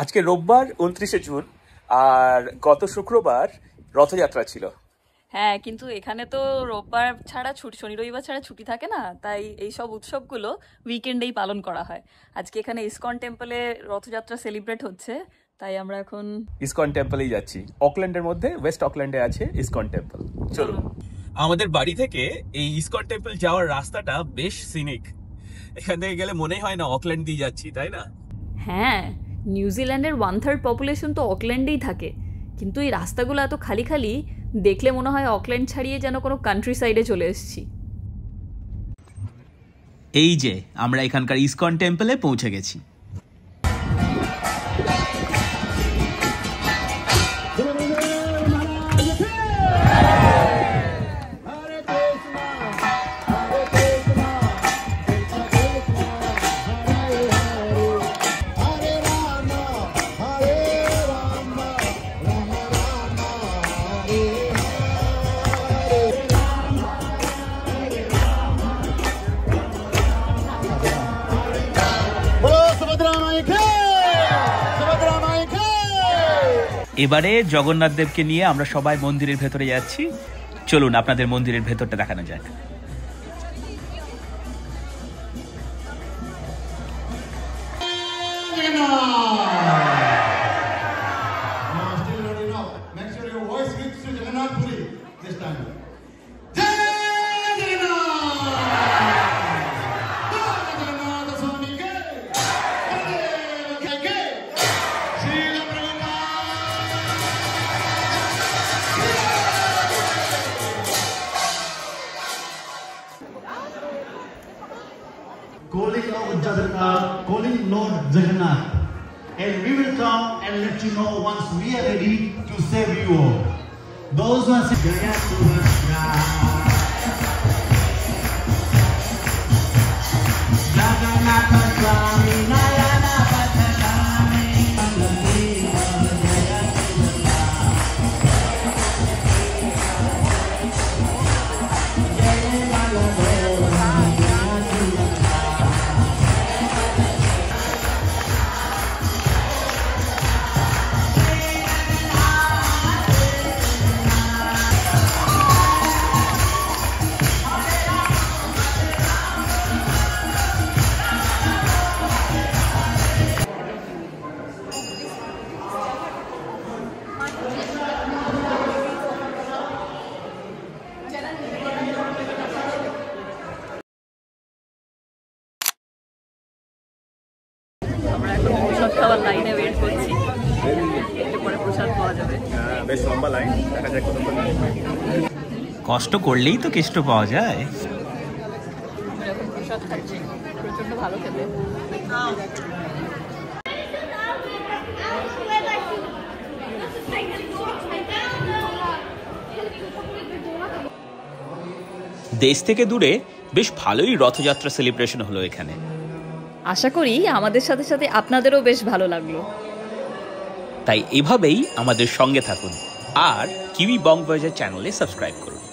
আজকে রোববার 29শে জুন আর গত শুক্রবার রথযাত্রা ছিল। হ্যাঁ, কিন্তু এখানে তো রোববার ছাড়া ছুটি, শনি রবিবার ছাড়া ছুটি থাকে না, তাই এই সব উৎসবগুলো উইকেন্ডেই পালন করা হয়। আজকে এখানে ইসকন টেম্পলে রথযাত্রা সেলিব্রেট হচ্ছে, তাই আমরা এখন ইসকন টেম্পলেই যাচ্ছি। অকল্যান্ডের মধ্যে ওয়েস্ট অকল্যান্ডে আছে ইসকন টেম্পল। চলুন। আমাদের বাড়ি থেকে এই ইসকন টেম্পল যাওয়ার রাস্তাটা বেশ সিনিক। এখান থেকে গেলে মনেই হয় না অকল্যান্ড দিয়ে যাচ্ছি, তাই না? হ্যাঁ, নিউজিল্যান্ডের 1/3 পপুলেশন তো অকল্যান্ডেই থাকে, কিন্তু এই রাস্তাগুলো এত খালি খালি দেখলে মনে হয় অকল্যান্ড ছাড়িয়ে যেন কোনো কান্ট্রি সাইডে চলে এসেছি। এই যে আমরা এখানকার ইসকন টেম্পলে পৌঁছে গেছি। এবারে জগন্নাথ দেবকে নিয়ে আমরা সবাই মন্দিরের ভেতরে যাচ্ছি। চলুন আপনাদের মন্দিরের ভেতরটা দেখানো যাক। Calling Lord Jagannath, calling Lord Jagannath, and we will come and let you know once we are ready to save you all. Those who are saying Jagannath Swami Nayana Pathalami আমরা এখন প্রসাদ খাওয়ার লাইনে ওয়েট করছি, একটু পরে প্রসাদ পাওয়া যাবে। বেশ লম্বা লাইন, দেখা যাক কত। কষ্ট করলেই তো কেষ্ট পাওয়া যায়। এখন প্রসাদ খাচ্ছি, প্রচন্ড ভালো খেতে। দেশ থেকে দূরে বেশ ভালোই রথযাত্রা সেলিব্রেশন হলো এখানে। আশা করি আমাদের সাথে সাথে আপনাদেরও বেশ ভালো লাগলো। তাই এভাবেই আমাদের সঙ্গে থাকুন আর কিউই বং ভয়েজার চ্যানেলে সাবস্ক্রাইব করুন।